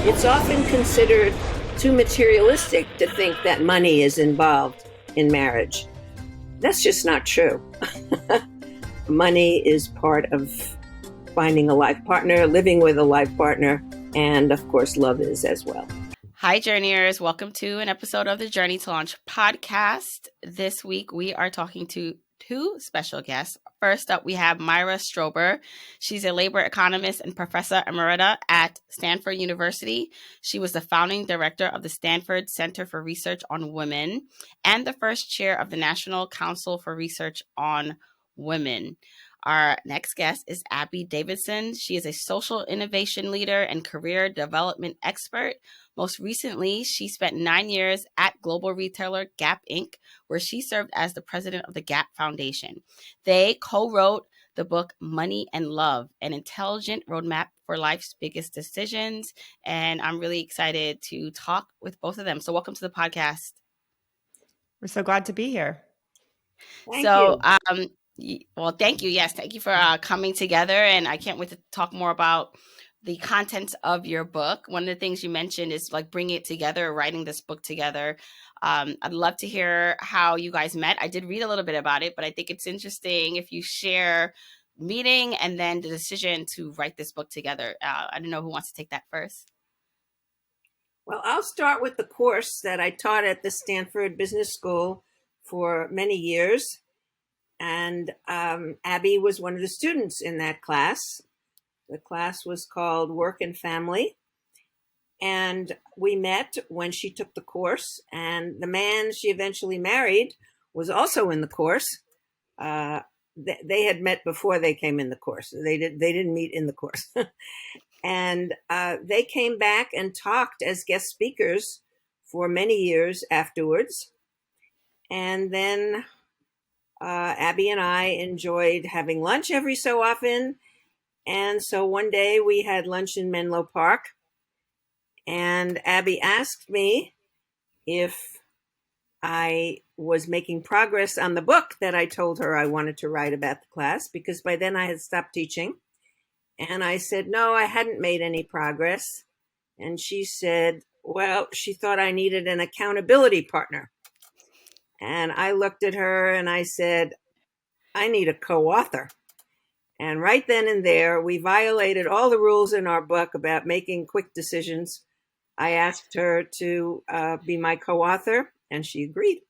It's often considered too materialistic to think that money is involved in marriage. That's just not true. Money is part of finding a life partner, living with a life partner, and of course, love is as well. Hi, Journeyers. Welcome to an episode of the Journey to Launch podcast. This week, we are talking to two special guests. First up, we have Myra Strober. She's a labor economist and Professor Emerita at Stanford University. She was the founding director of the Stanford Center for Research on Women and the first chair of the National Council for Research on Women. Our next guest is Abby Davisson. She is a social innovation leader and career development expert. Most recently, she spent 9 years at global retailer Gap Inc., where she served as the president of the Gap Foundation. They co-wrote the book Money and Love, an intelligent roadmap for life's biggest decisions. And I'm really excited to talk with both of them. So welcome to the podcast. We're so glad to be here. Thank you. Well, thank you. Yes, thank you for coming together. And I can't wait to talk more about the contents of your book. One of the things you mentioned is like bringing it together, writing this book together. I'd love to hear how you guys met. I did read a little bit about it, but I think it's interesting if you share meeting and then the decision to write this book together. I don't know who wants to take that first. Well, I'll start with the course that I taught at the Stanford Business School for many years. And Abby was one of the students in that class. The class was called Work and Family. And we met when she took the course. And the man she eventually married was also in the course. They had met before they came in the course. They didn't meet in the course. And they came back and talked as guest speakers for many years afterwards. And then Abby and I enjoyed having lunch every so often. And so one day we had lunch in Menlo Park. And Abby asked me if I was making progress on the book that I told her I wanted to write about the class, because by then I had stopped teaching. And I said, no, I hadn't made any progress. And she said, well, she thought I needed an accountability partner. And I looked at her and I said, I need a co-author. And right then and there, we violated all the rules in our book about making quick decisions. I asked her to be my co-author, and she agreed.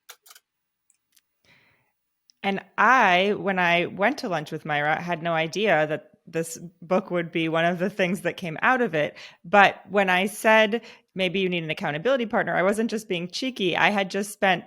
And when I went to lunch with Myra, had no idea that this book would be one of the things that came out of it. But when I said, maybe you need an accountability partner, I wasn't just being cheeky. I had just spent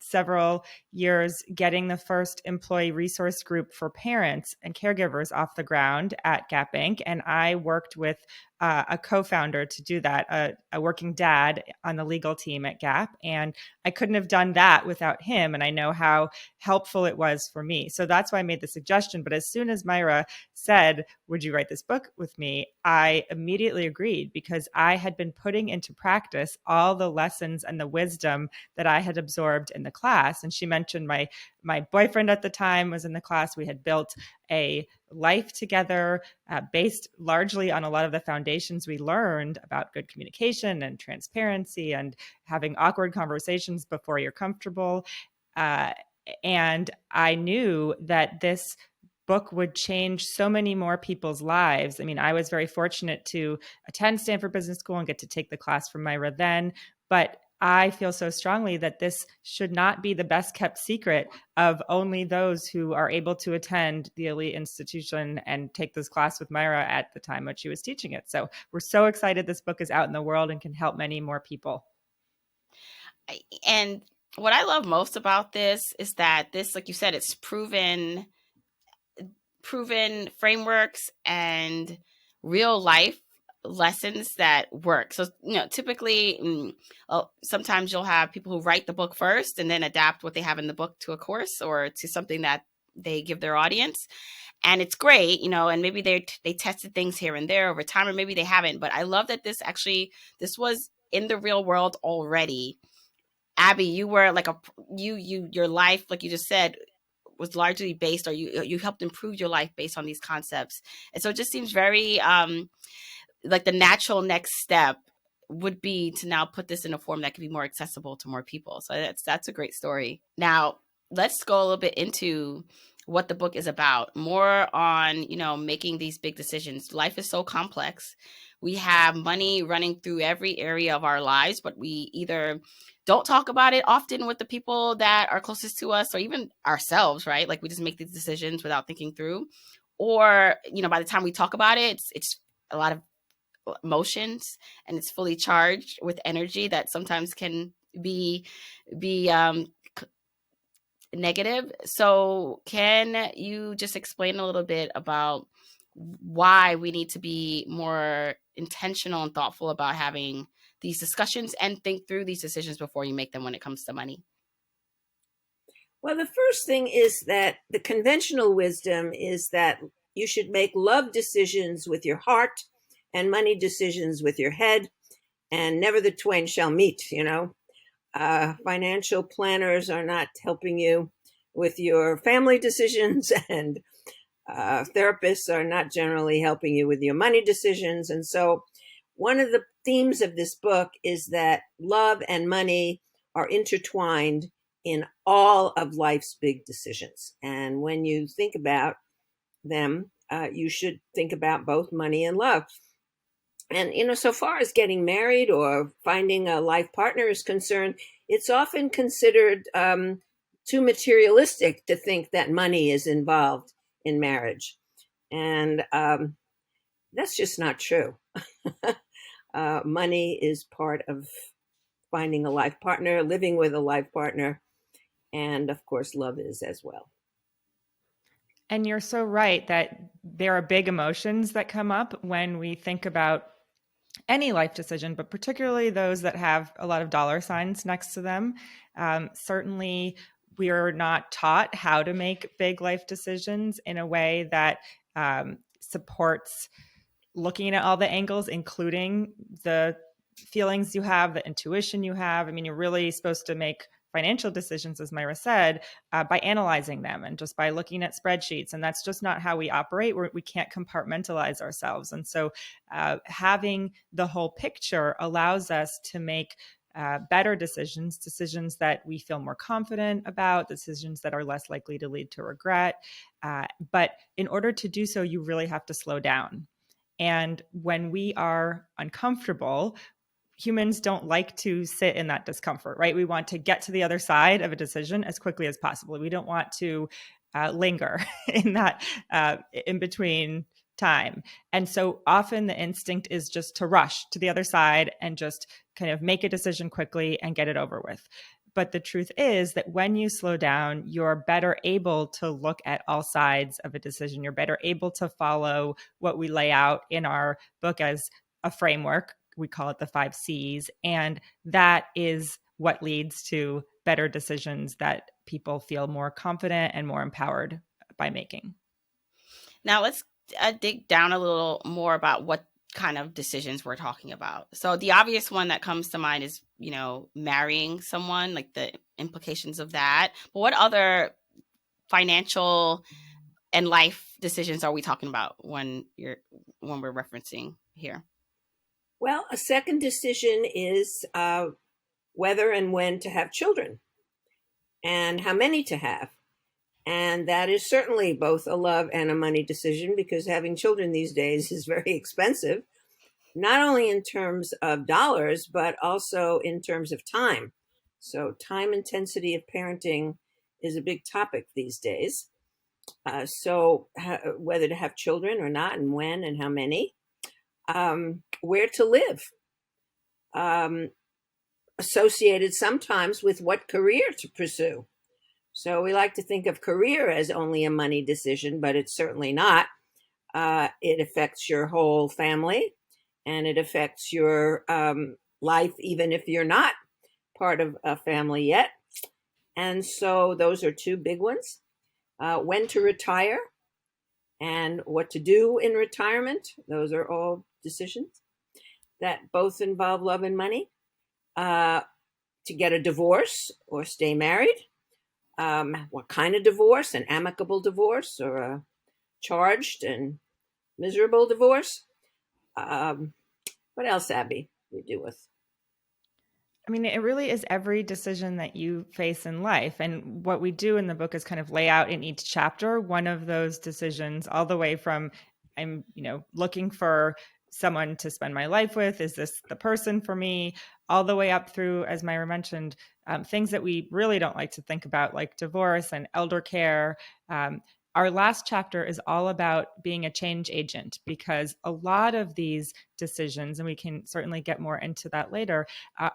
several years getting the first employee resource group for parents and caregivers off the ground at Gap Inc. And I worked with a co-founder to do that, a working dad on the legal team at Gap. And I couldn't have done that without him. And I know how helpful it was for me. So that's why I made the suggestion. But as soon as Myra said, would you write this book with me? I immediately agreed, because I had been putting into practice all the lessons and the wisdom that I had absorbed in the class. And she mentioned my boyfriend at the time was in the class. We had built a life together based largely on a lot of the foundations we learned about good communication and transparency and having awkward conversations before you're comfortable. And I knew that this book would change so many more people's lives. I mean, I was very fortunate to attend Stanford Business School and get to take the class from Myra then, but I feel so strongly that this should not be the best kept secret of only those who are able to attend the elite institution and take this class with Myra at the time when she was teaching it. So we're so excited this book is out in the world and can help many more people. And what I love most about this is that this, like you said, it's proven frameworks and real life lessons that work. So, typically, sometimes you'll have people who write the book first and then adapt what they have in the book to a course or to something that they give their audience. And it's great, and maybe they tested things here and there over time, or maybe they haven't. But I love that this was in the real world already. Abby, you were like your life, like you just said, was largely based, or you helped improve your life based on these concepts. And so it just seems very like the natural next step would be to now put this in a form that can be more accessible to more people. So that's a great story. Now, let's go a little bit into what the book is about, more on, making these big decisions. Life is so complex. We have money running through every area of our lives, but we either don't talk about it often with the people that are closest to us, or even ourselves, right? Like, we just make these decisions without thinking through. Or, by the time we talk about it, it's a lot of emotions, and it's fully charged with energy that sometimes can be negative. So can you just explain a little bit about why we need to be more intentional and thoughtful about having these discussions and think through these decisions before you make them when it comes to money? Well, the first thing is that the conventional wisdom is that you should make love decisions with your heart and money decisions with your head, and never the twain shall meet. Financial planners are not helping you with your family decisions, and therapists are not generally helping you with your money decisions. And so one of the themes of this book is that love and money are intertwined in all of life's big decisions. And when you think about them, you should think about both money and love. And, so far as getting married or finding a life partner is concerned, it's often considered too materialistic to think that money is involved in marriage. And that's just not true. Money is part of finding a life partner, living with a life partner, and of course, love is as well. And you're so right that there are big emotions that come up when we think about any life decision, but particularly those that have a lot of dollar signs next to them. Certainly, we are not taught how to make big life decisions in a way that supports looking at all the angles, including the feelings you have, the intuition you have. I mean, you're really supposed to make financial decisions, as Myra said, by analyzing them and just by looking at spreadsheets. And that's just not how we operate. We can't compartmentalize ourselves. And so having the whole picture allows us to make better decisions that we feel more confident about, decisions that are less likely to lead to regret. But in order to do so, you really have to slow down. And when we are uncomfortable, humans don't like to sit in that discomfort, right? We want to get to the other side of a decision as quickly as possible. We don't want to linger in that in between time. And so often the instinct is just to rush to the other side and just kind of make a decision quickly and get it over with. But the truth is that when you slow down, you're better able to look at all sides of a decision. You're better able to follow what we lay out in our book as a framework. We call it the 5 C's. And that is what leads to better decisions that people feel more confident and more empowered by making. Now let's dig down a little more about what kind of decisions we're talking about. So the obvious one that comes to mind is, marrying someone, like the implications of that. But what other financial and life decisions are we talking about when we're referencing here? Well, a second decision is whether and when to have children and how many to have. And that is certainly both a love and a money decision, because having children these days is very expensive, not only in terms of dollars, but also in terms of time. So time intensity of parenting is a big topic these days. So whether to have children or not, and when and how many. Where to live, associated sometimes with what career to pursue. So we like to think of career as only a money decision, but it's certainly not. It affects your whole family, and it affects your life, even if you're not part of a family yet. And so those are 2 big ones. When to retire and what to do in retirement. Those are all decisions that both involve love and money. To get a divorce or stay married. What kind of divorce? An amicable divorce or a charged and miserable divorce? What else, Abby? you deal with? I mean, it really is every decision that you face in life. And what we do in the book is kind of lay out in each chapter one of those decisions, all the way from I'm, looking for someone to spend my life with. Is this the person for me? All the way up through, as Myra mentioned, things that we really don't like to think about, like divorce and elder care. Our last chapter is all about being a change agent, because a lot of these decisions, and we can certainly get more into that later,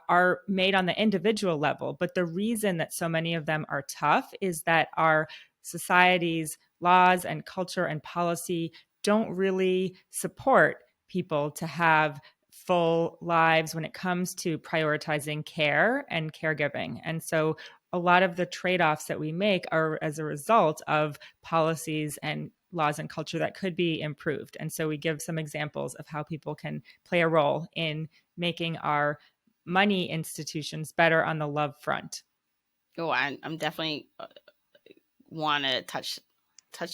are made on the individual level. But the reason that so many of them are tough is that our society's laws and culture and policy don't really support people to have full lives when it comes to prioritizing care and caregiving. And so a lot of the trade-offs that we make are as a result of policies and laws and culture that could be improved. And so we give some examples of how people can play a role in making our money institutions better on the love front. Oh, I'm definitely want to touch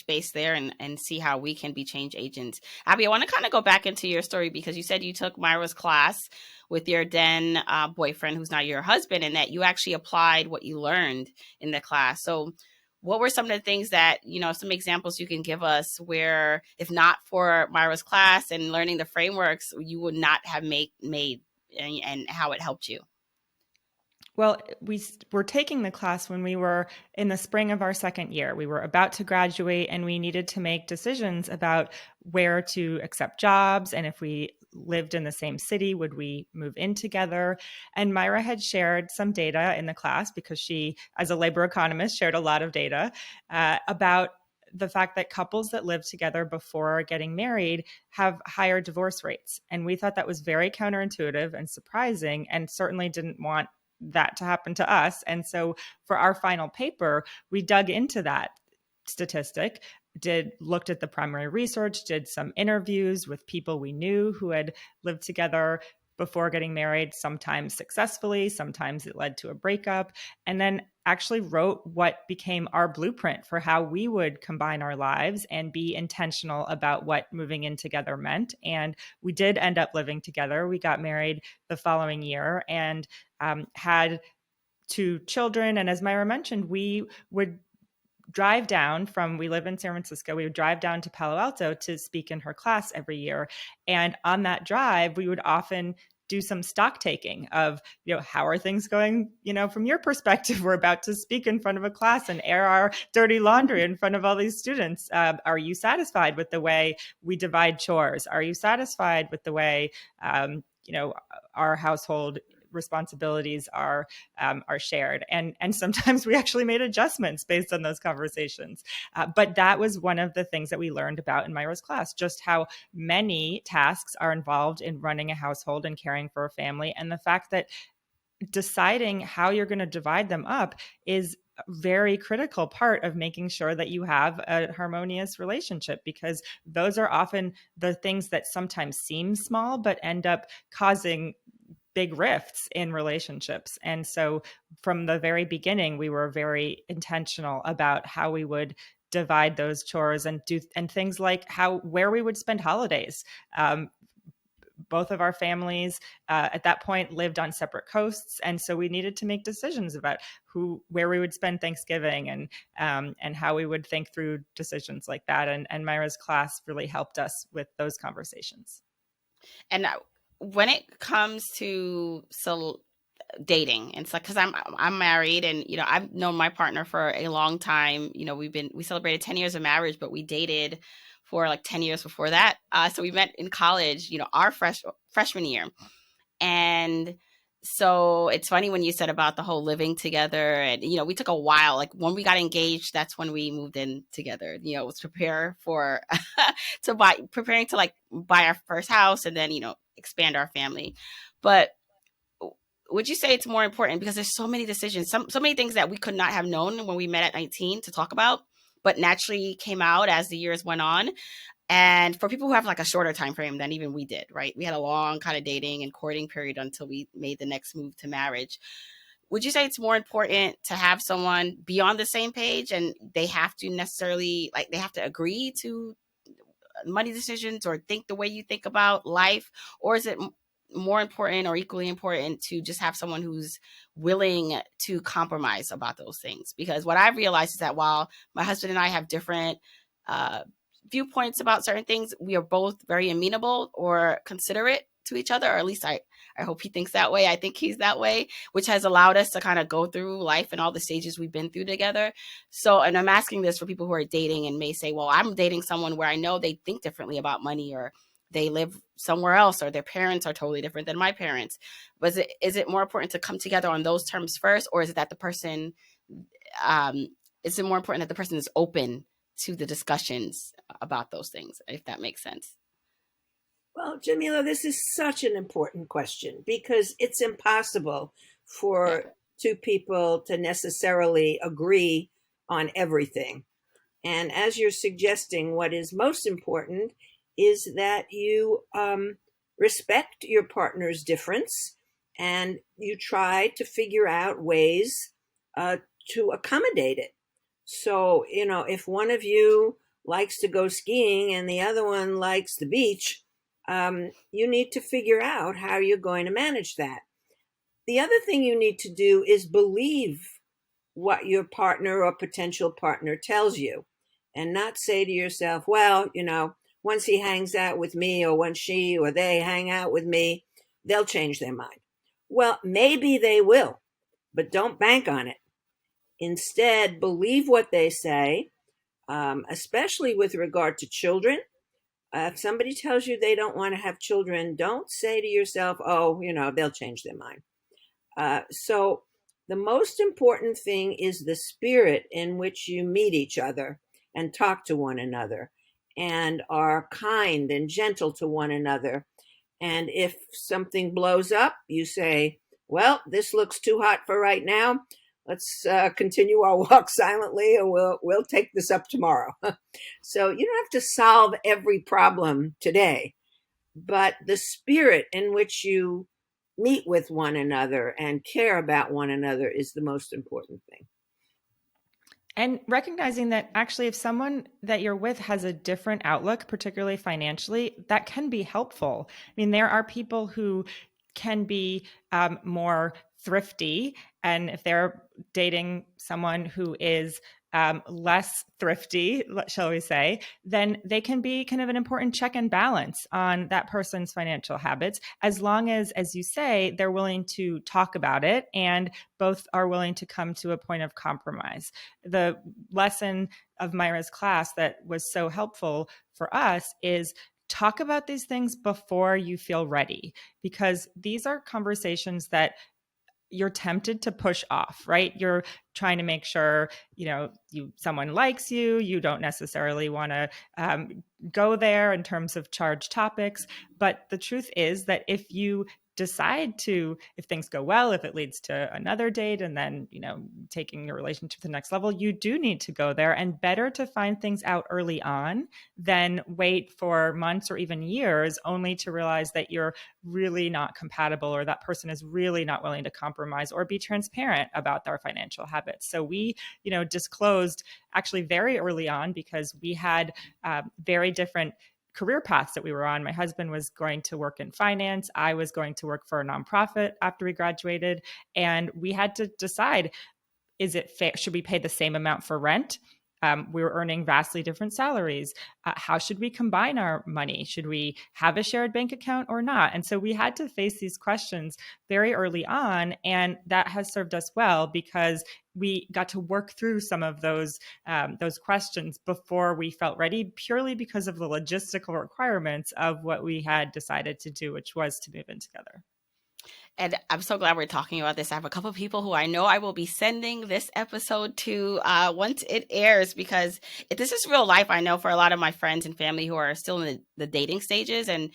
base there and see how we can be change agents. Abby, I want to kind of go back into your story, because you said you took Myra's class with your then boyfriend, who's now your husband, and that you actually applied what you learned in the class. So what were some of the things that, some examples you can give us where, if not for Myra's class and learning the frameworks, you would not have made and how it helped you? Well, we were taking the class when we were in the spring of our second year. We were about to graduate, and we needed to make decisions about where to accept jobs, and if we lived in the same city, would we move in together? And Myra had shared some data in the class, because she, as a labor economist, shared a lot of data about the fact that couples that live together before getting married have higher divorce rates. And we thought that was very counterintuitive and surprising, and certainly didn't want that to happen to us. And so for our final paper, we dug into that statistic, looked at the primary research, did some interviews with people we knew who had lived together before getting married, sometimes successfully, sometimes it led to a breakup, and then actually wrote what became our blueprint for how we would combine our lives and be intentional about what moving in together meant. And we did end up living together. We got married the following year and had 2 children. And as Myra mentioned, we would drive down we live in San Francisco, we would drive down to Palo Alto to speak in her class every year. And on that drive, we would often do some stock taking of, how are things going, from your perspective? We're about to speak in front of a class and air our dirty laundry in front of all these students. Are you satisfied with the way we divide chores? Are you satisfied with the way, our household responsibilities are shared, and sometimes we actually made adjustments based on those conversations. But that was one of the things that we learned about in Myra's class, just how many tasks are involved in running a household and caring for a family, and the fact that deciding how you're going to divide them up is a very critical part of making sure that you have a harmonious relationship, because those are often the things that sometimes seem small but end up causing big rifts in relationships. And so from the very beginning, we were very intentional about how we would divide those chores and things like where we would spend holidays. Both of our families at that point lived on separate coasts, and so we needed to make decisions about where we would spend Thanksgiving and how we would think through decisions like that. And Myra's class really helped us with those conversations. And when it comes to dating, it's like, because I'm married, and I've known my partner for a long time. We celebrated 10 years of marriage, but we dated for like 10 years before that. So we met in college, our freshman year. And so it's funny when you said about the whole living together, and we took a while. Like when we got engaged, that's when we moved in together. It was preparing to like buy our first house, and then expand our family. But would you say it's more important, because there's so many decisions, so many things that we could not have known when we met at 19 to talk about, but naturally came out as the years went on? And for people who have like a shorter time frame than even we did, right? We had a long kind of dating and courting period until we made the next move to marriage. Would you say it's more important to have someone be on the same page, and they have to necessarily, like, they have to agree to money decisions or think the way you think about life? Or is it more important or equally important to just have someone who's willing to compromise about those things? Because what I've realized is that while my husband and I have different viewpoints about certain things, we are both very amenable or considerate to each other, or at least I hope he thinks that way. I think he's that way, which has allowed us to kind of go through life and all the stages we've been through together. So, and I'm asking this for people who are dating and may say, well, I'm dating someone where I know they think differently about money, or they live somewhere else, or their parents are totally different than my parents. But is it more important to come together on those terms first, or is it that the person, is it more important that the person is open to the discussions about those things, if that makes sense? Well, Jamila, this is such an important question because it's impossible for two people to necessarily agree on everything. And as you're suggesting, what is most important is that you respect your partner's difference and you try to figure out ways to accommodate it. So, if one of you likes to go skiing and the other one likes the beach, you need to figure out how you're going to manage that. The other thing you need to do is believe what your partner or potential partner tells you and not say to yourself, well, once he hangs out with me or once she or they hang out with me, they'll change their mind. Well, maybe they will, but don't bank on it. Instead, believe what they say, especially with regard to children. If somebody tells you they don't want to have children, don't say to yourself, oh, they'll change their mind. So the most important thing is the spirit in which you meet each other and talk to one another and are kind and gentle to one another. And if something blows up, you say, well, this looks too hot for right now. Let's continue our walk silently, and we'll take this up tomorrow. So you don't have to solve every problem today, but the spirit in which you meet with one another and care about one another is the most important thing. And recognizing that actually, if someone that you're with has a different outlook, particularly financially, that can be helpful. I mean, there are people who can be more thrifty, and if they're dating someone who is less thrifty, shall we say, then they can be kind of an important check and balance on that person's financial habits, as long as you say, they're willing to talk about it and both are willing to come to a point of compromise. The lesson of Myra's class that was so helpful for us is talk about these things before you feel ready, because these are conversations that you're tempted to push off, right? You're trying to make sure, someone likes you. You don't necessarily want to go there in terms of charged topics. But the truth is that if you decide to, if things go well, if it leads to another date and then, taking your relationship to the next level, you do need to go there, and better to find things out early on than wait for months or even years only to realize that you're really not compatible, or that person is really not willing to compromise or be transparent about their financial habits. So we, disclosed actually very early on, because we had very different career paths that we were on. My husband was going to work in finance. I was going to work for a nonprofit after we graduated. And we had to decide, is it fair? Should we pay the same amount for rent? We were earning vastly different salaries. How should we combine our money? Should we have a shared bank account or not? And so we had to face these questions very early on. And that has served us well, because we got to work through some of those questions before we felt ready, purely because of the logistical requirements of what we had decided to do, which was to move in together. And I'm so glad we're talking about this. I have a couple of people who I know I will be sending this episode to once it airs, because this is real life. I know for a lot of my friends and family who are still in the dating stages, and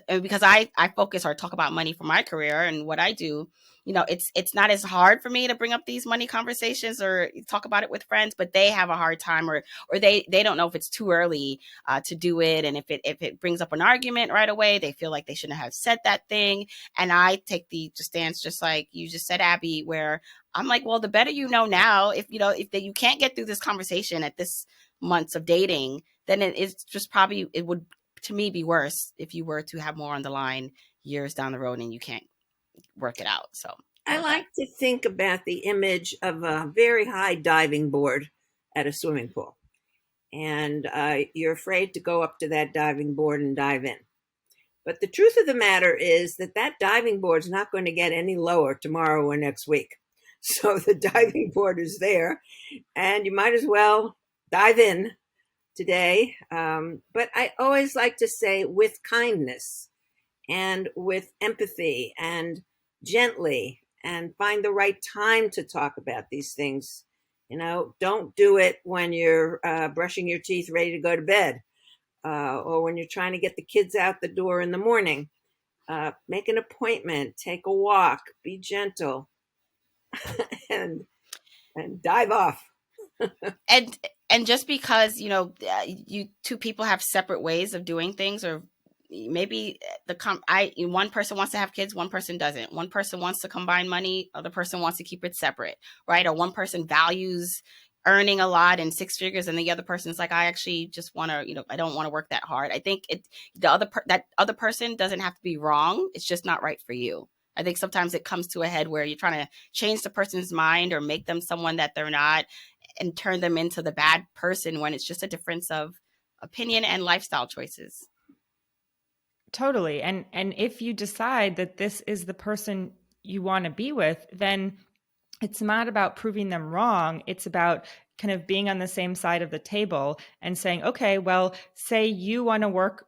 because I focus or talk about money for my career and what I do, it's not as hard for me to bring up these money conversations or talk about it with friends, but they have a hard time, or they don't know if it's too early to do it. And if it brings up an argument right away, they feel like they shouldn't have said that thing. And I take the stance, just like you just said, Abby, where I'm like, well, the better now, if you can't get through this conversation at this months of dating, then it's just probably, it would, to me, be worse if you were to have more on the line years down the road and you can't work it out. So I like to think about the image of a very high diving board at a swimming pool. And you're afraid to go up to that diving board and dive in. But the truth of the matter is that that diving board is not going to get any lower tomorrow or next week. So the diving board is there, and you might as well dive in today. But I always like to say with kindness and with empathy and gently, and find the right time to talk about these things. Don't do it when you're brushing your teeth, ready to go to bed, or when you're trying to get the kids out the door in the morning. Make an appointment, take a walk, be gentle, and dive off. and just because you two people have separate ways of doing things, or maybe one person wants to have kids, one person doesn't. One person wants to combine money, other person wants to keep it separate, right? Or one person values earning a lot and six figures, and the other person's like, I actually just want to, I don't want to work that hard. I think that other person doesn't have to be wrong. It's just not right for you. I think sometimes it comes to a head where you're trying to change the person's mind or make them someone that they're not and turn them into the bad person, when it's just a difference of opinion and lifestyle choices. Totally. And if you decide that this is the person you want to be with, then it's not about proving them wrong. It's about kind of being on the same side of the table and saying, okay, well, say you want to work,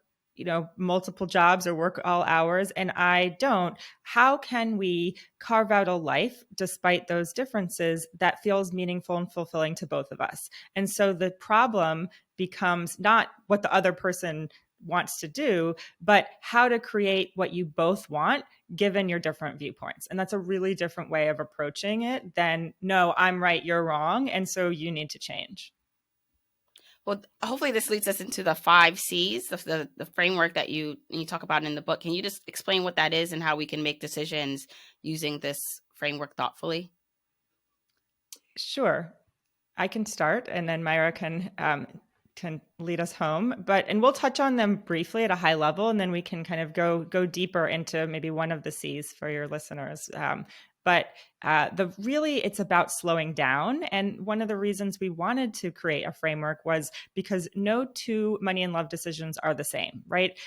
multiple jobs or work all hours and I don't. How can we carve out a life despite those differences that feels meaningful and fulfilling to both of us? And so the problem becomes not what the other person wants to do, but how to create what you both want given your different viewpoints. And that's a really different way of approaching it than, no, I'm right, you're wrong, and so you need to change. Well, hopefully this leads us into the 5 C's, the framework that you talk about in the book. Can you just explain what that is and how we can make decisions using this framework thoughtfully? Sure. I can start, and then Myra can lead us home. And we'll touch on them briefly at a high level, and then we can kind of go deeper into maybe one of the C's for your listeners. But it's about slowing down. And one of the reasons we wanted to create a framework was because no two money and love decisions are the same, right?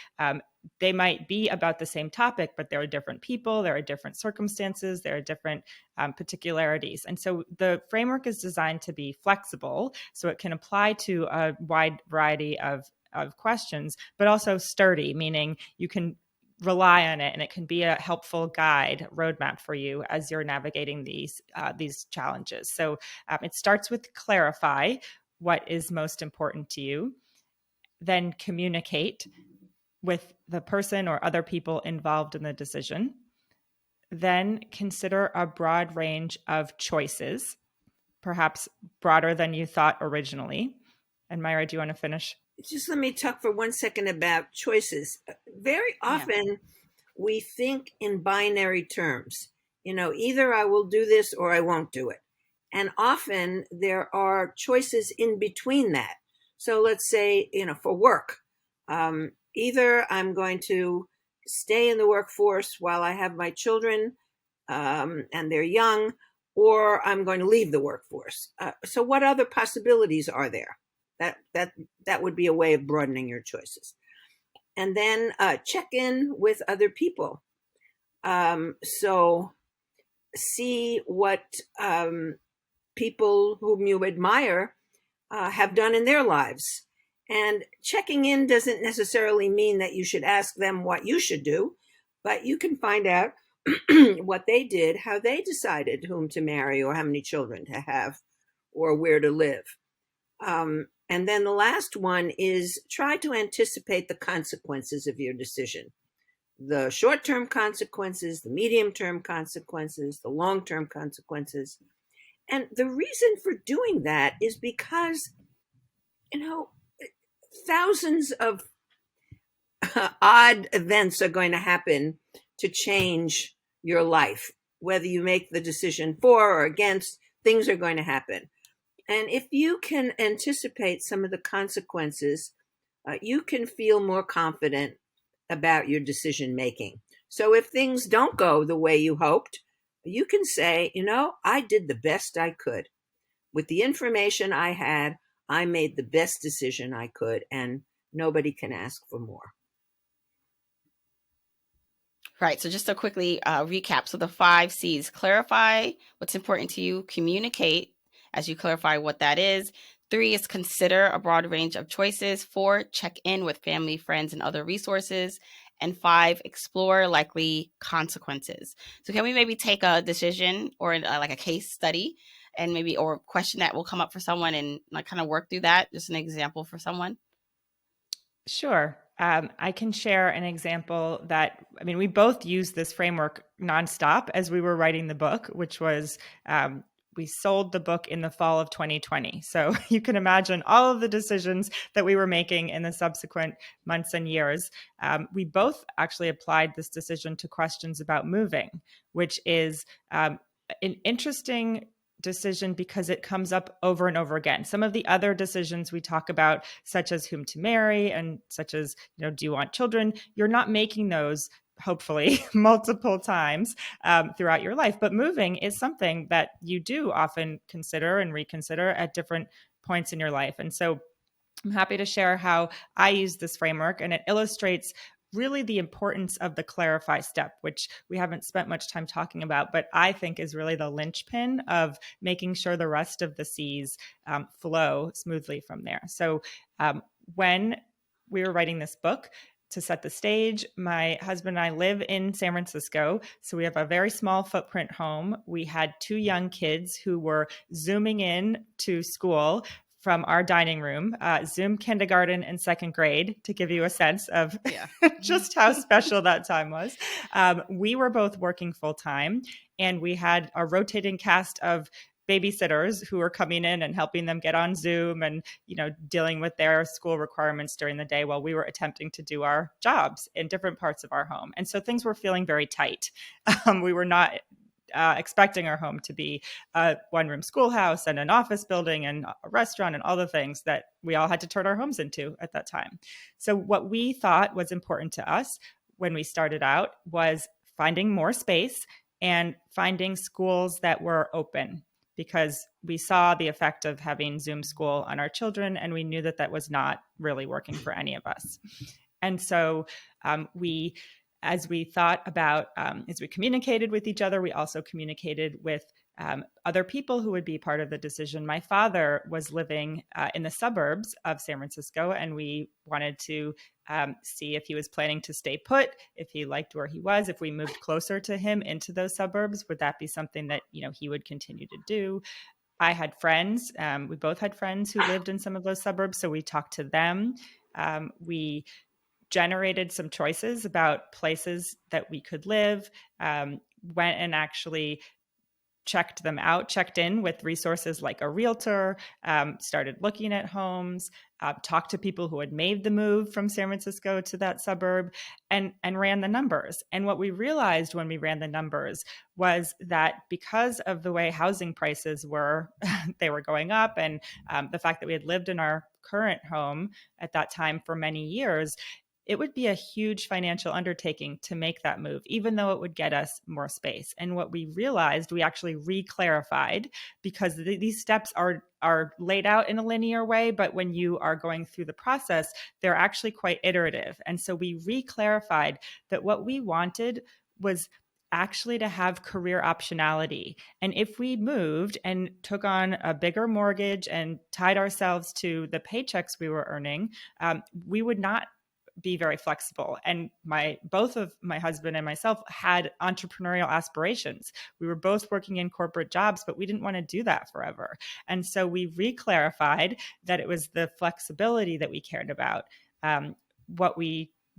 They might be about the same topic, but there are different people, there are different circumstances, there are different particularities. And so the framework is designed to be flexible, so it can apply to a wide variety of questions, but also sturdy, meaning you can rely on it and it can be a helpful guide, roadmap for you as you're navigating these challenges. So it starts with clarify what is most important to you, then communicate with the person or other people involved in the decision, then consider a broad range of choices, perhaps broader than you thought originally. And Myra, do you want to finish? Just let me talk for 1 second about choices. Very often we think in binary terms. Either I will do this or I won't do it. And often there are choices in between that. So let's say, for work, either I'm going to stay in the workforce while I have my children and they're young, or I'm going to leave the workforce. So what other possibilities are there? That would be a way of broadening your choices. And then check in with other people. So see what people whom you admire have done in their lives. And checking in doesn't necessarily mean that you should ask them what you should do, but you can find out what they did, how they decided whom to marry or how many children to have or where to live. And then the last one is try to anticipate the consequences of your decision. The short-term consequences, the medium-term consequences, the long-term consequences. And the reason for doing that is because, thousands of odd events are going to happen to change your life. Whether you make the decision for or against, things are going to happen. And if you can anticipate some of the consequences, you can feel more confident about your decision making. So if things don't go the way you hoped, you can say, I did the best I could. With the information I had, I made the best decision I could, and nobody can ask for more. Right. So just to quickly recap. So the 5 C's: clarify what's important to you, communicate as you clarify what that is. 3 is consider a broad range of choices. 4, check in with family, friends, and other resources. And 5, explore likely consequences. So can we maybe take a decision or like a case study and maybe, or a question that will come up for someone and like kind of work through that? Just an example for someone. Sure. I can share an example that, we both used this framework nonstop as we were writing the book, which was we sold the book in the fall of 2020. So you can imagine all of the decisions that we were making in the subsequent months and years. We both actually applied this decision to questions about moving, which is an interesting decision because it comes up over and over again. Some of the other decisions we talk about, such as whom to marry and such as, do you want children? You're not making those, hopefully, multiple times throughout your life. But moving is something that you do often consider and reconsider at different points in your life. And so I'm happy to share how I use this framework, and it illustrates really the importance of the clarify step, which we haven't spent much time talking about, but I think is really the linchpin of making sure the rest of the C's flow smoothly from there. So when we were writing this book, to set the stage, my husband and I live in San Francisco, so we have a very small footprint home. We had 2 young kids who were Zooming in to school from our dining room, Zoom kindergarten and second grade, to give you a sense of just how special that time was. We were both working full time, and we had a rotating cast of babysitters who were coming in and helping them get on Zoom and, dealing with their school requirements during the day while we were attempting to do our jobs in different parts of our home. And so things were feeling very tight. We were not expecting our home to be a one-room schoolhouse and an office building and a restaurant and all the things that we all had to turn our homes into at that time. So what we thought was important to us when we started out was finding more space and finding schools that were open, because we saw the effect of having Zoom school on our children, and we knew that that was not really working for any of us. And so as we thought about, as we communicated with each other, we also communicated with other people who would be part of the decision. My father was living in the suburbs of San Francisco, and we wanted to see if he was planning to stay put, if he liked where he was, if we moved closer to him into those suburbs, would that be something that, he would continue to do? I had friends, we both had friends who lived in some of those suburbs, so we talked to them. We generated some choices about places that we could live, went and actually checked them out, checked in with resources like a realtor, started looking at homes, talked to people who had made the move from San Francisco to that suburb, and ran the numbers. And what we realized when we ran the numbers was that because of the way housing prices were, they were going up, and the fact that we had lived in our current home at that time for many years, it would be a huge financial undertaking to make that move, even though it would get us more space. And what we realized, we actually re-clarified, because these steps are laid out in a linear way, but when you are going through the process, they're actually quite iterative. And so we re-clarified that what we wanted was actually to have career optionality. And if we moved and took on a bigger mortgage and tied ourselves to the paychecks we were earning, we would not be very flexible. And both of my husband and myself had entrepreneurial aspirations. We were both working in corporate jobs, but we didn't want to do that forever. And so we re-clarified that it was the flexibility that we cared about.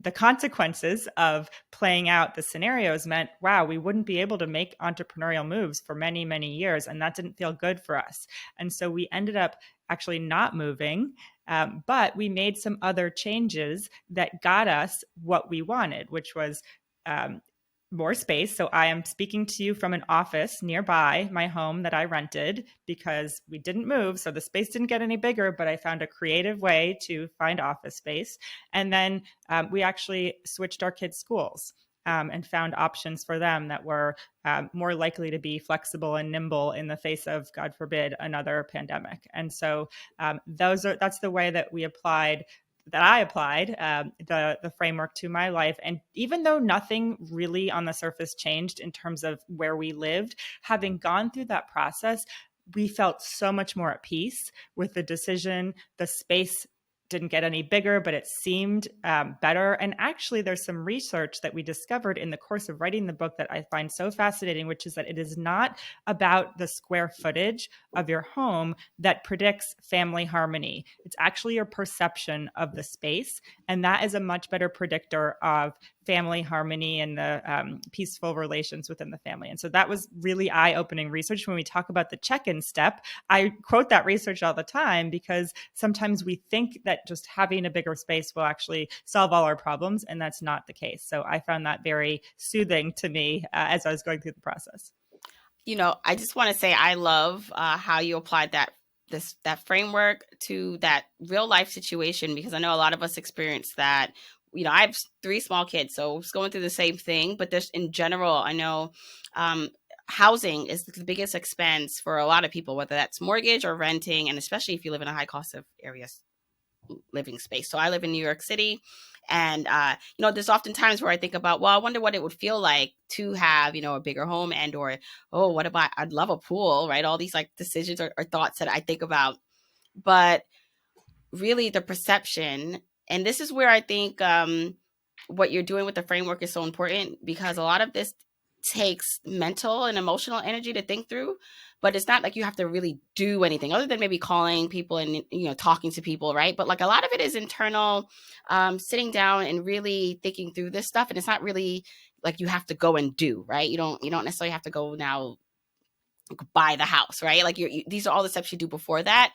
The consequences of playing out the scenarios meant, wow, we wouldn't be able to make entrepreneurial moves for many, many years. And that didn't feel good for us. And so we ended up actually not moving, but we made some other changes that got us what we wanted, which was more space. So I am speaking to you from an office nearby my home that I rented because we didn't move. So the space didn't get any bigger, but I found a creative way to find office space. And then we actually switched our kids' schools. and found options for them that were more likely to be flexible and nimble in the face of, God forbid, another pandemic. And so that's the way that I applied the framework to my life. And even though nothing really on the surface changed in terms of where we lived, having gone through that process, we felt so much more at peace with the decision. The space didn't get any bigger, but it seemed better. And actually, there's some research that we discovered in the course of writing the book that I find so fascinating, which is that it is not about the square footage of your home that predicts family harmony. It's actually your perception of the space. And that is a much better predictor of family harmony and the peaceful relations within the family. And so that was really eye-opening research. When we talk about the check-in step, I quote that research all the time because sometimes we think that just having a bigger space will actually solve all our problems, and that's not the case. So I found that very soothing to me as I was going through the process. I just want to say I love how you applied that framework to that real life situation, because I know a lot of us experience that. I have 3 small kids, so it's going through the same thing. But there's, in general, I know housing is the biggest expense for a lot of people, whether that's mortgage or renting, and especially if you live in a high cost of areas, living space. So I live in New York City, and there's often times where I think about, well, I wonder what it would feel like to have a bigger home, and or what about, I'd love a pool, right? All these like decisions or thoughts that I think about, but really the perception. And this is where I think what you're doing with the framework is so important, because a lot of this takes mental and emotional energy to think through, but it's not like you have to really do anything other than maybe calling people and talking to people, right? But like a lot of it is internal, sitting down and really thinking through this stuff. And it's not really like you have to go and do, right? You don't necessarily have to go now buy the house, right? Like these are all the steps you do before that.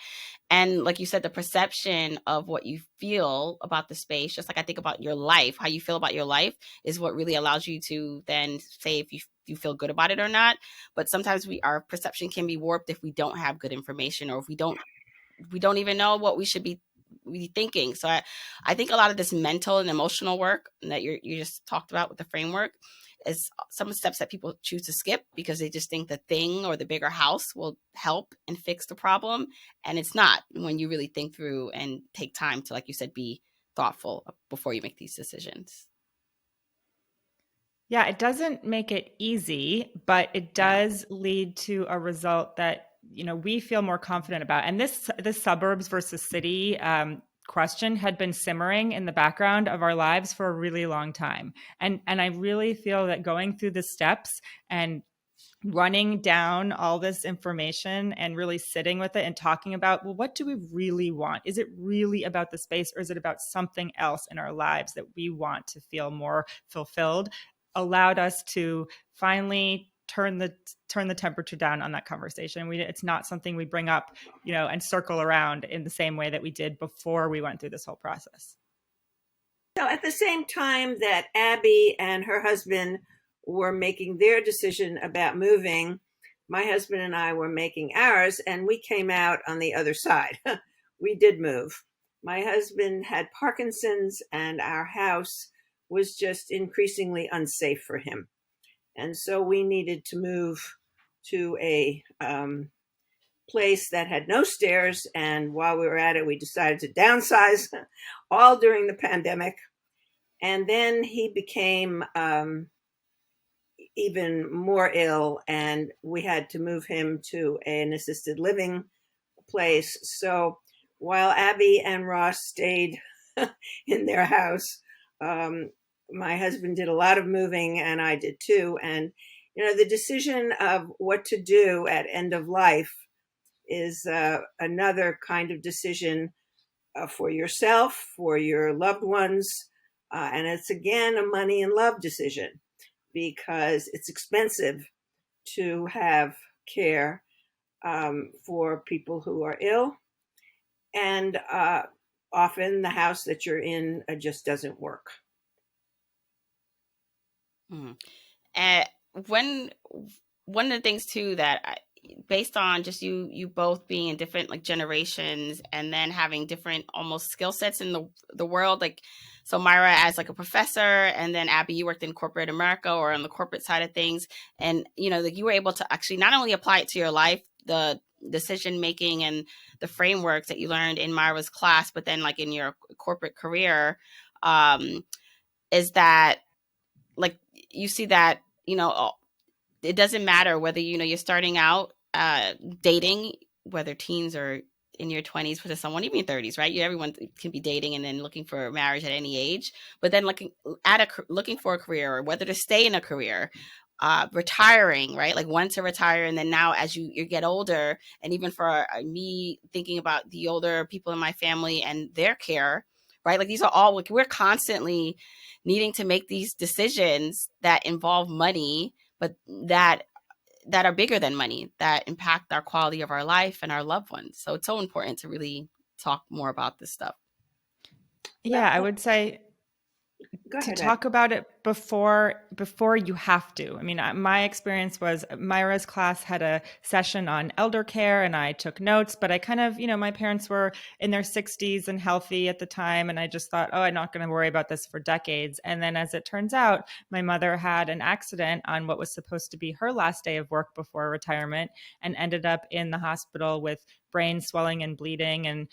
And like you said, the perception of what you feel about the space, just like I think about your life, how you feel about your life is what really allows you to then say if you feel good about it or not. But sometimes our perception can be warped if we don't have good information, or if we don't even know what we should be thinking. So I think a lot of this mental and emotional work that you just talked about with the framework is some steps that people choose to skip because they just think the thing or the bigger house will help and fix the problem. And it's not, when you really think through and take time to, like you said, be thoughtful before you make these decisions. Yeah, it doesn't make it easy, but it does lead to a result that we feel more confident about. And this suburbs versus city question had been simmering in the background of our lives for a really long time. And I really feel that going through the steps and running down all this information and really sitting with it and talking about, well, what do we really want? Is it really about the space, or is it about something else in our lives that we want to feel more fulfilled? Allowed us to finally turn the temperature down on that conversation. It's not something we bring up, and circle around in the same way that we did before we went through this whole process. So at the same time that Abby and her husband were making their decision about moving, my husband and I were making ours, and we came out on the other side. We did move. My husband had Parkinson's, and our house was just increasingly unsafe for him. And so we needed to move to a place that had no stairs. And while we were at it, we decided to downsize, all during the pandemic. And then he became even more ill, and we had to move him to an assisted living place. So while Abby and Ross stayed in their house, my husband did a lot of moving, and I did too. And, the decision of what to do at end of life is another kind of decision for yourself, for your loved ones. And it's, again, a money and love decision, because it's expensive to have care for people who are ill. And often the house that you're in just doesn't work. And one of the things too that based on just you both being in different like generations and then having different almost skill sets in the world, like so Myra as like a professor, and then Abby, you worked in corporate America or on the corporate side of things, and like you were able to actually not only apply it to your life, the decision making and the frameworks that you learned in Myra's class, but then like in your corporate career, is that like you see that it doesn't matter whether you're starting out dating, whether teens or in your 20s for someone, even 30s, right? Everyone can be dating and then looking for marriage at any age, but then looking for a career, or whether to stay in a career, retiring, right? Like when to retire, and then now as you get older, and even for me thinking about the older people in my family and their care, right? Like these are all like we're constantly needing to make these decisions that involve money, but that are bigger than money, that impact our quality of our life and our loved ones. So it's so important to really talk more about this stuff. Yeah, I would say to talk about it before you have to. I mean, my experience was Myra's class had a session on elder care and I took notes, but I kind of, my parents were in their 60s and healthy at the time. And I just thought, oh, I'm not going to worry about this for decades. And then as it turns out, my mother had an accident on what was supposed to be her last day of work before retirement and ended up in the hospital with brain swelling and bleeding and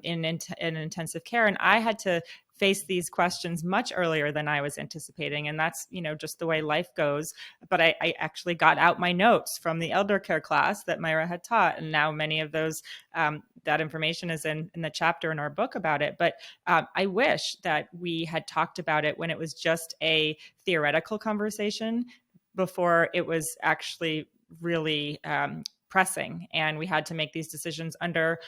in intensive care. And I had to face these questions much earlier than I was anticipating. And that's, just the way life goes. But I actually got out my notes from the elder care class that Myra had taught. And now many of those, that information is in the chapter in our book about it. But I wish that we had talked about it when it was just a theoretical conversation before it was actually really pressing. And we had to make these decisions under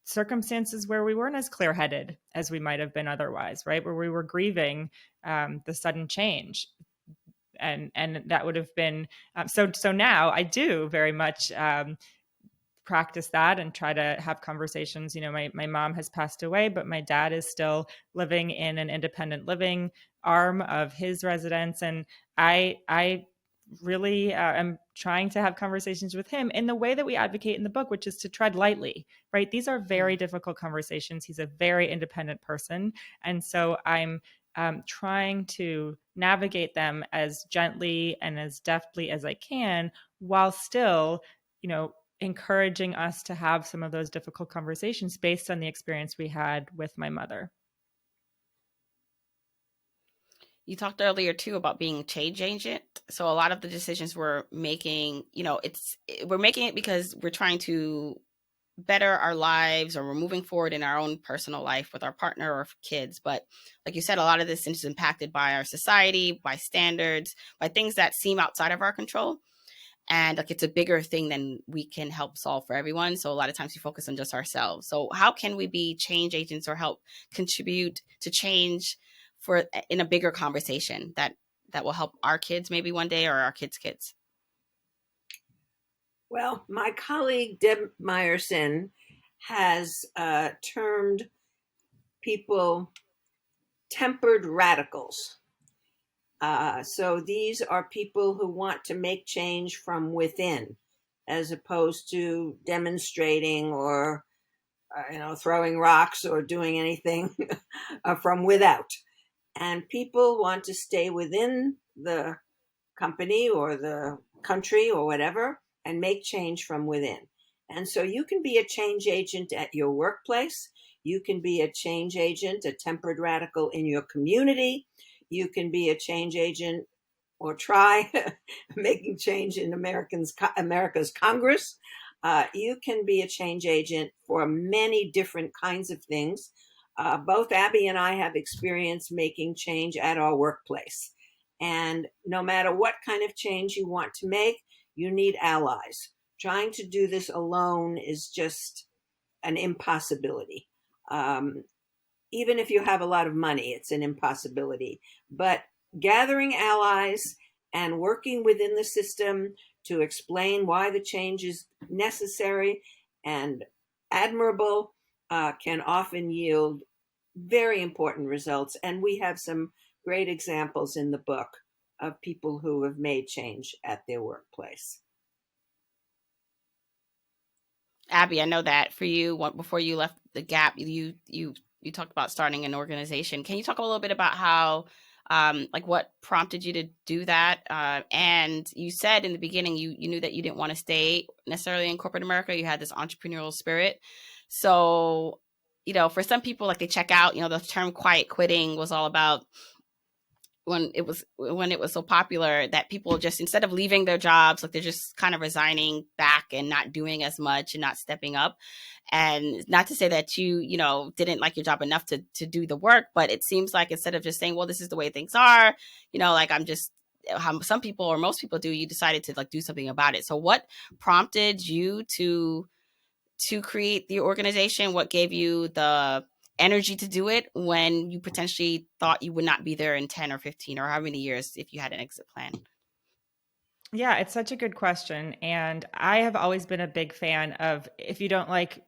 circumstances where we weren't as clear-headed as we might have been otherwise, right? Where we were grieving the sudden change. And that would have been, so now I do very much practice that and try to have conversations. My mom has passed away, but my dad is still living in an independent living arm of his residence. And I really am trying to have conversations with him in the way that we advocate in the book, which is to tread lightly, right? These are very difficult conversations. He's a very independent person. And so I'm trying to navigate them as gently and as deftly as I can, while still, encouraging us to have some of those difficult conversations based on the experience we had with my mother. You talked earlier too about being a change agent. So a lot of the decisions we're making, we're making it because we're trying to better our lives, or we're moving forward in our own personal life with our partner or kids. But like you said, a lot of this is impacted by our society, by standards, by things that seem outside of our control. And like it's a bigger thing than we can help solve for everyone. So a lot of times we focus on just ourselves. So how can we be change agents or help contribute to change in a bigger conversation that will help our kids maybe one day, or our kids' kids? Well, my colleague Deb Meyerson has termed people tempered radicals. So these are people who want to make change from within, as opposed to demonstrating or throwing rocks or doing anything from without. And people want to stay within the company or the country or whatever and make change from within. And so you can be a change agent at your workplace. You can be a change agent, a tempered radical in your community. You can be a change agent or try making change in America's Congress. You can be a change agent for many different kinds of things. Both Abby and I have experience making change at our workplace. And no matter what kind of change you want to make, you need allies. Trying to do this alone is just an impossibility. Even if you have a lot of money, it's an impossibility. But gathering allies and working within the system to explain why the change is necessary and admirable can often yield very important results. And we have some great examples in the book of people who have made change at their workplace. Abby, I know that for you, before you left the Gap, you talked about starting an organization. Can you talk a little bit about how, like, what prompted you to do that? And you said in the beginning you knew that you didn't want to stay necessarily in corporate America. You had this entrepreneurial spirit. So, for some people, like, they check out. The term quiet quitting was all about when it was so popular that people just, instead of leaving their jobs, like, they're just kind of resigning back and not doing as much and not stepping up. And not to say that you didn't like your job enough to do the work, but it seems like instead of just saying, well, this is the way things are, like, I'm just how some people or most people do, you decided to, like, do something about it. So what prompted you to create the organization? What gave you the energy to do it when you potentially thought you would not be there in 10 or 15 or how many years if you had an exit plan? Yeah, it's such a good question. And I have always been a big fan of, if you don't like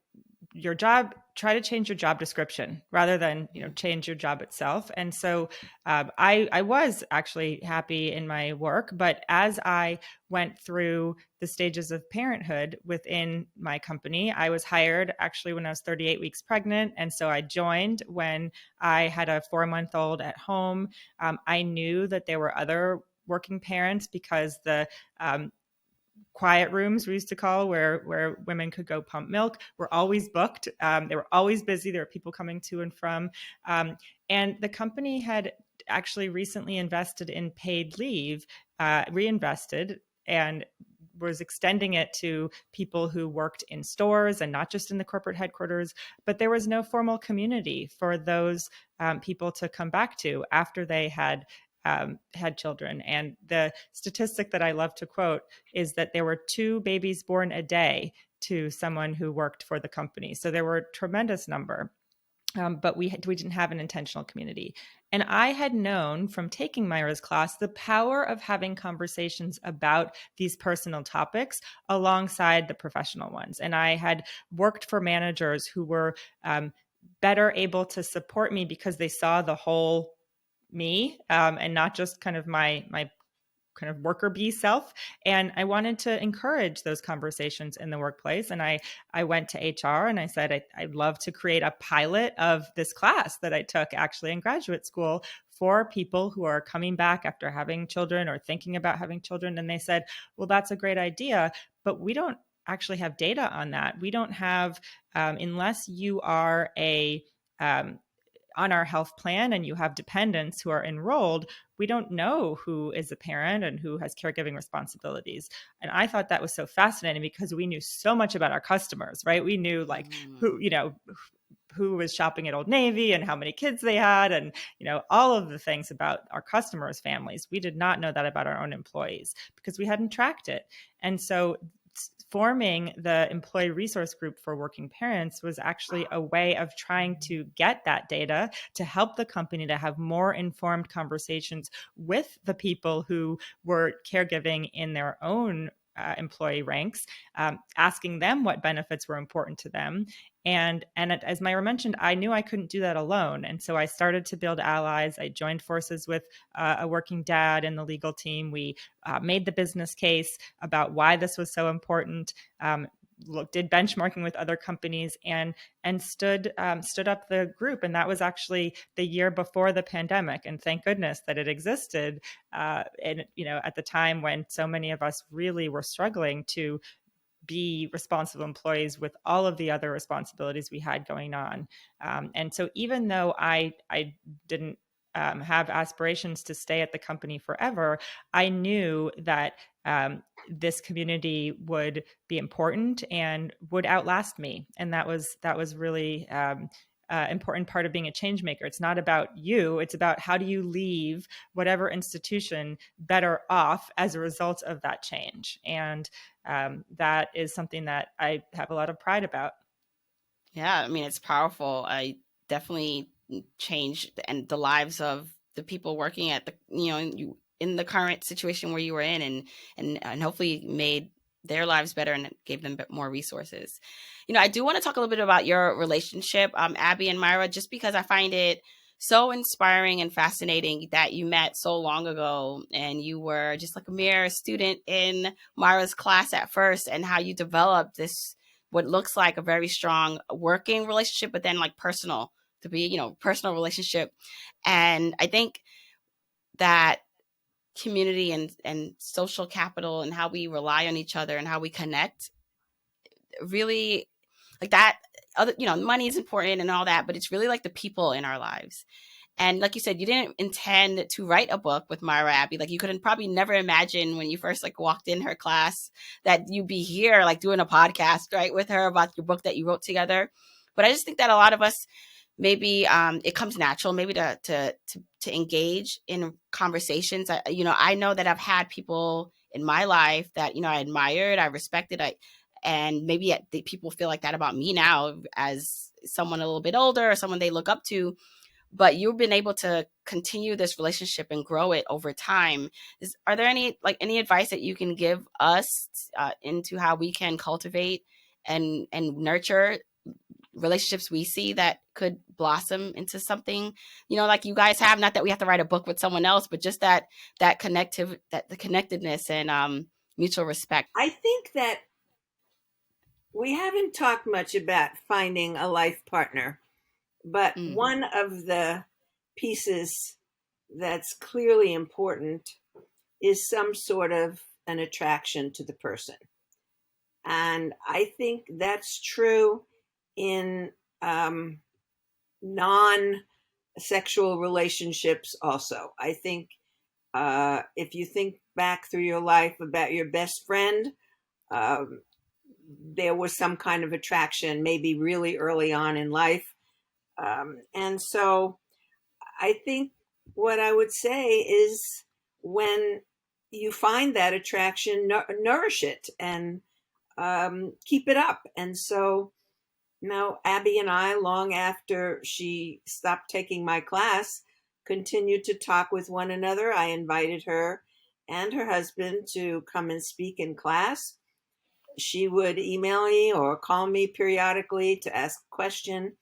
your job, try to change your job description rather than change your job itself. And so I was actually happy in my work, but as I went through the stages of parenthood within my company, I was hired actually when I was 38 weeks pregnant, and so I joined when I had a 4-month-old at home. I knew that there were other working parents because the quiet rooms, we used to call, where women could go pump milk, were always booked. They were always busy. There were people coming to and from. And the company had actually recently invested in paid leave, reinvested, and was extending it to people who worked in stores and not just in the corporate headquarters. But there was no formal community for those people to come back to after they had children. And the statistic that I love to quote is that there were 2 babies born a day to someone who worked for the company. So there were a tremendous number. But we didn't have an intentional community. And I had known from taking Myra's class the power of having conversations about these personal topics alongside the professional ones. And I had worked for managers who were better able to support me because they saw the whole me, and not just kind of my kind of worker bee self. And I wanted to encourage those conversations in the workplace. And I went to HR and I said, I'd love to create a pilot of this class that I took actually in graduate school for people who are coming back after having children or thinking about having children. And they said, well, that's a great idea, but we don't actually have data on that. We don't have, unless you are on our health plan and you have dependents who are enrolled, we don't know who is a parent and who has caregiving responsibilities. And I thought that was so fascinating because we knew so much about our customers, right? We knew like who was shopping at Old Navy and how many kids they had and all of the things about our customers' families. We did not know that about our own employees because we hadn't tracked it. And so forming the employee resource group for working parents was actually a way of trying to get that data to help the company to have more informed conversations with the people who were caregiving in their own employee ranks, asking them what benefits were important to them. And as Myra mentioned, I knew I couldn't do that alone. And so I started to build allies. I joined forces with a working dad in the legal team. We made the business case about why this was so important. Did benchmarking with other companies and stood up the group. And that was actually the year before the pandemic. And thank goodness that it existed. And at the time when so many of us really were struggling to be responsible employees with all of the other responsibilities we had going on. And so even though I didn't have aspirations to stay at the company forever, I knew that this community would be important and would outlast me. And that was really important part of being a change maker. It's not about you. It's about how do you leave whatever institution better off as a result of that change. And that is something that I have a lot of pride about. Yeah, I mean, it's powerful. I definitely changed and the lives of the people working at the in the current situation where you were in, and hopefully made their lives better and gave them a bit more resources. I do want to talk a little bit about your relationship, Abby and Myra, just because I find it so inspiring and fascinating that you met so long ago and you were just like a mere student in Myra's class at first, and how you developed what looks like a very strong working relationship, but then like personal to be, you know, personal relationship. And I think that community and social capital and how we rely on each other and how we connect really like that other, you know, money is important and all that, but it's really like the people in our lives. And like you said, you didn't intend to write a book with Myra Abbey. Like you couldn't probably never imagine when you first like walked in her class that you'd be here like doing a podcast, right, with her about your book that you wrote together. But I just think that a lot of us maybe it comes natural maybe to engage in conversations. I know that I've had people in my life that, you know, I admired, I respected, and maybe people feel like that about me now as someone a little bit older or someone they look up to. But you've been able to continue this relationship and grow it over time. Are there any advice that you can give us into how we can cultivate and nurture relationships we see that could blossom into something, you know, like you guys have? Not that we have to write a book with someone else, but just the connectedness and mutual respect. I think that we haven't talked much about finding a life partner, but Mm. one of the pieces that's clearly important is some sort of an attraction to the person. And I think that's true in non sexual relationships also. I think if you think back through your life about your best friend, um, there was some kind of attraction, maybe really early on in life. And so I think what I would say is when you find that attraction, nourish it and keep it up. And so now Abby and I, long after she stopped taking my class, continued to talk with one another. I invited her and her husband to come and speak in class. She would email me or call me periodically to ask a question.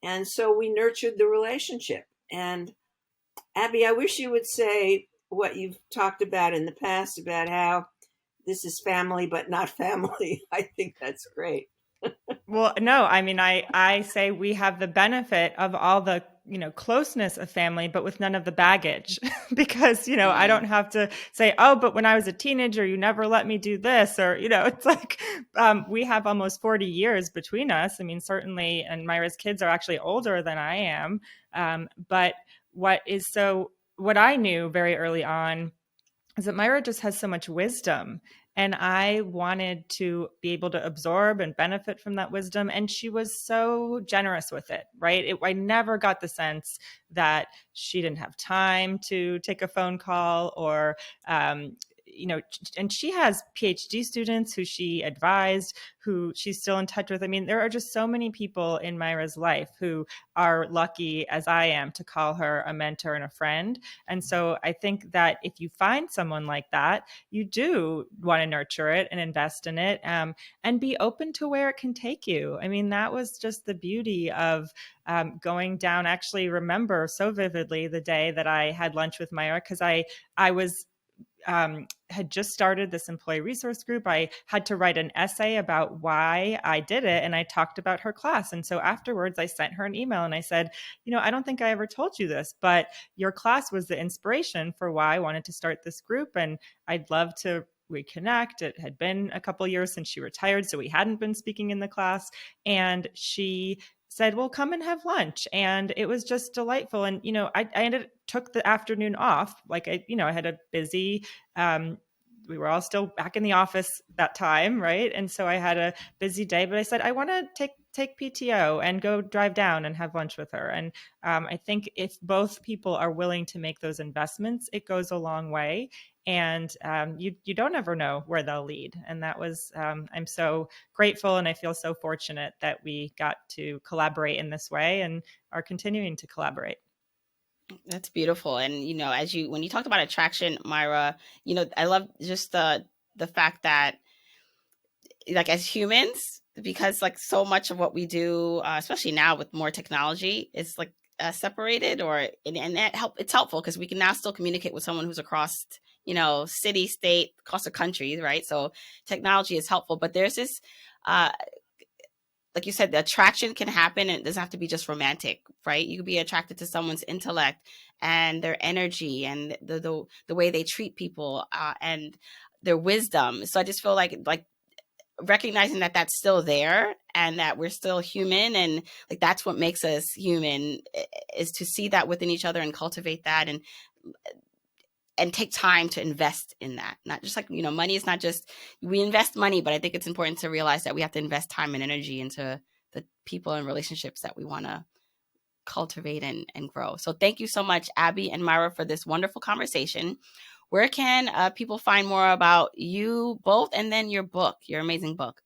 And so we nurtured the relationship. And Abby, I wish you would say what you've talked about in the past about how this is family, but not family. I think that's great. Well, no, I mean, I say we have the benefit of all the, you know, closeness of family, but with none of the baggage because, you know, I don't have to say, oh, but when I was a teenager, you never let me do this, or, you know, it's like we have almost 40 years between us. I mean, certainly, and Myra's kids are actually older than I am. But what I knew very early on is that Myra just has so much wisdom. And I wanted to be able to absorb and benefit from that wisdom. And she was so generous with it, right? I never got the sense that she didn't have time to take a phone call or, you know, and she has PhD students who she advised, who she's still in touch with. I mean, there are just so many people in Myra's life who are lucky, as I am, to call her a mentor and a friend. And so I think that if you find someone like that, you do want to nurture it and invest in it, and be open to where it can take you. I mean, that was just the beauty of going down. Actually, remember so vividly the day that I had lunch with Myra, because I was had just started this employee resource group. I had to write an essay about why I did it, and I talked about her class. And so afterwards, I sent her an email and I said, you know, I don't think I ever told you this, but your class was the inspiration for why I wanted to start this group, and I'd love to reconnect. It had been a couple of years since she retired, so we hadn't been speaking in the class. And she said, well, come and have lunch. And it was just delightful. And, you know, I took the afternoon off. Like, I had a busy, we were all still back in the office that time, right? And so I had a busy day, but I said, I want to take PTO and go drive down and have lunch with her. And I think if both people are willing to make those investments, it goes a long way. And you don't ever know where they'll lead. And that was, I'm so grateful, and I feel so fortunate that we got to collaborate in this way and are continuing to collaborate. That's beautiful. And, you know, when you talked about attraction, Myra, you know, I love just the fact that, like, as humans, because like so much of what we do, especially now with more technology, is like separated, and that it's helpful because we can now still communicate with someone who's across, you know, city, state, across the country, right? So technology is helpful, but there's this like you said, the attraction can happen, and it doesn't have to be just romantic, right? You could be attracted to someone's intellect and their energy and the way they treat people, and their wisdom. So I just feel like recognizing that that's still there and that we're still human, and like that's what makes us human, is to see that within each other and cultivate that, and take time to invest in that. Not just like, money is not just, we invest money, but I think it's important to realize that we have to invest time and energy into the people and relationships that we want to cultivate and grow. So thank you so much, Abby and Myra, for this wonderful conversation. Where can people find more about you both, and then your book, your amazing book?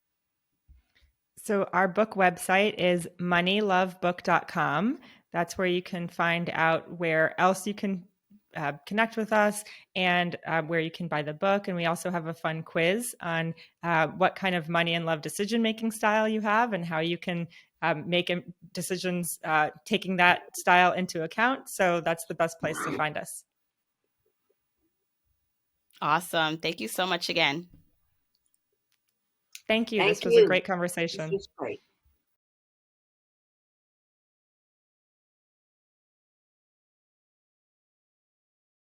So our book website is moneylovebook.com. That's where you can find out where else you can connect with us, and where you can buy the book. And we also have a fun quiz on what kind of money and love decision-making style you have, and how you can make decisions taking that style into account. So that's the best place to find us. Awesome. Thank you so much again. Thank you. Thank This was you. a great conversation. This was great.